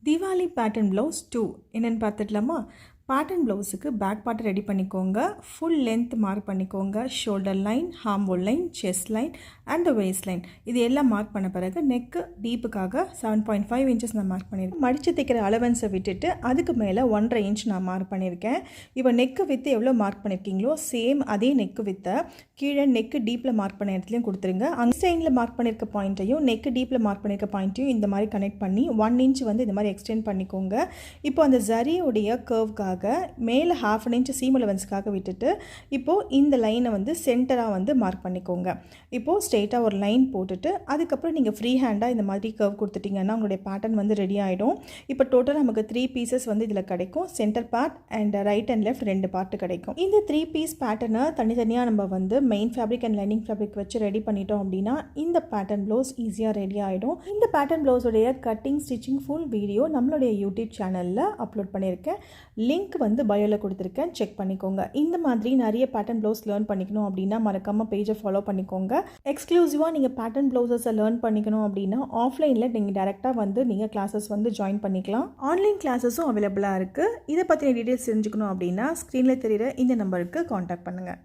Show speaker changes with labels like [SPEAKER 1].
[SPEAKER 1] Deepavali pattern blouse 2 என்னென்னு பார்த்துடலாமா? Pattern ப்ளவுஸுக்கு back part ready பண்ணிக்கோங்க. ஃபுல் லென்த் மார்க் பண்ணிக்கோங்க. Shoulder line, harm whole line, chest line and waste line இது எல்லாம் mark பண்ண பிறகு நெக்கு டீப்புக்காக 7.5 இன்ச்சஸ் நான் மார்க் பண்ணியிருக்கேன். மடித்து தைக்கிற அலவன்ஸை விட்டுட்டு அதுக்கு மேலே 1.5 இன்ச் நான் மார்க் பண்ணியிருக்கேன். இப்போ நெக்கு வித்து எவ்வளோ மார்க் பண்ணியிருக்கீங்களோ சேம் அதே நெக்கு வித்தை கீழே நெக்கு டீப்பில் மார்க் பண்ண இடத்துலையும் கொடுத்துருங்க. அங்கே சைடில் மார்க் பண்ணியிருக்க பாயிண்ட்டையும் நெக்கு டீப்பில் மார்க் பண்ணியிருக்க பாயிண்ட்டையும் இந்த மாதிரி கனெக்ட் பண்ணி 1 இன்ச் வந்து இந்த மாதிரி எக்ஸ்டெண்ட் பண்ணிக்கோங்க. இப்போ அந்த ஜரியுடைய கர்வ்க்காக மேலே 1/2 இன்ச் சீம் அலவன்ஸ்க்காக விட்டுட்டு இப்போது இந்த லைனை வந்து சென்டராக வந்து மார்க் பண்ணிக்கோங்க. இப்போது ஸ்ட்ரெயிட்டாக ஒரு லைன் போட்டுட்டு அதுக்கப்புறம் நீங்கள் ஃப்ரீ ஹேண்டாக இந்த மாதிரி கர்வ் கொடுத்துட்டிங்கன்னா உங்களுடைய பேட்டர்ன் வந்து ரெடி ஆகிடும். இப்போ டோட்டல் நமக்கு 3 பீசஸ் வந்து இதில் கிடைக்கும். Centre part and right and left 2 part கிடைக்கும். இந்த 3 பீஸ் பேட்டர்னை தனித்தனியாக நம்ம வந்து main fabric and lining fabric வச்சு ரெடி பண்ணிட்டோம் அப்படின்னா இந்த பேட்டர்ன் ப்ளவுஸ் ஈஸியாக ரெடி ஆகிடும். இந்த பேட்டர்ன் ப்ளவுஸுடைய கட்டிங் ஸ்டிச்சிங் ஃபுல் வீடியோ நம்மளுடைய யூடியூப் சேனலில் அப்லோட் பண்ணியிருக்கேன். லிங்க் வந்து பயோவில் கொடுத்துருக்கேன், செக் பண்ணிக்கோங்க. இந்த மாதிரி நிறைய பேட்டர்ன் ப்ளவுஸ் லேர்ன் பண்ணிக்கணும் அப்படின்னா மறக்காமல் பேஜை ஃபாலோ பண்ணிக்கோங்க. எக்ஸ்க்ளூசிவாக நீங்கள் பேட்டர்ன் ப்ளவுஸஸை லேர்ன் பண்ணிக்கணும் அப்படின்னா ஆஃப்லைனில் நீங்கள் டேரெக்டாக வந்து நீங்கள் கிளாஸஸ் வந்து ஜாயின் பண்ணிக்கலாம். ஆன்லைன் கிளாஸஸும் அவைலபிளாக இருக்குது. இதை பற்றின டீட்டெயில்ஸ் தெரிஞ்சுக்கணும் அப்படின்னா ஸ்க்ரீனில் தெரிகிற இந்த நம்பருக்கு காண்டாக்ட் பண்ணுங்கள்.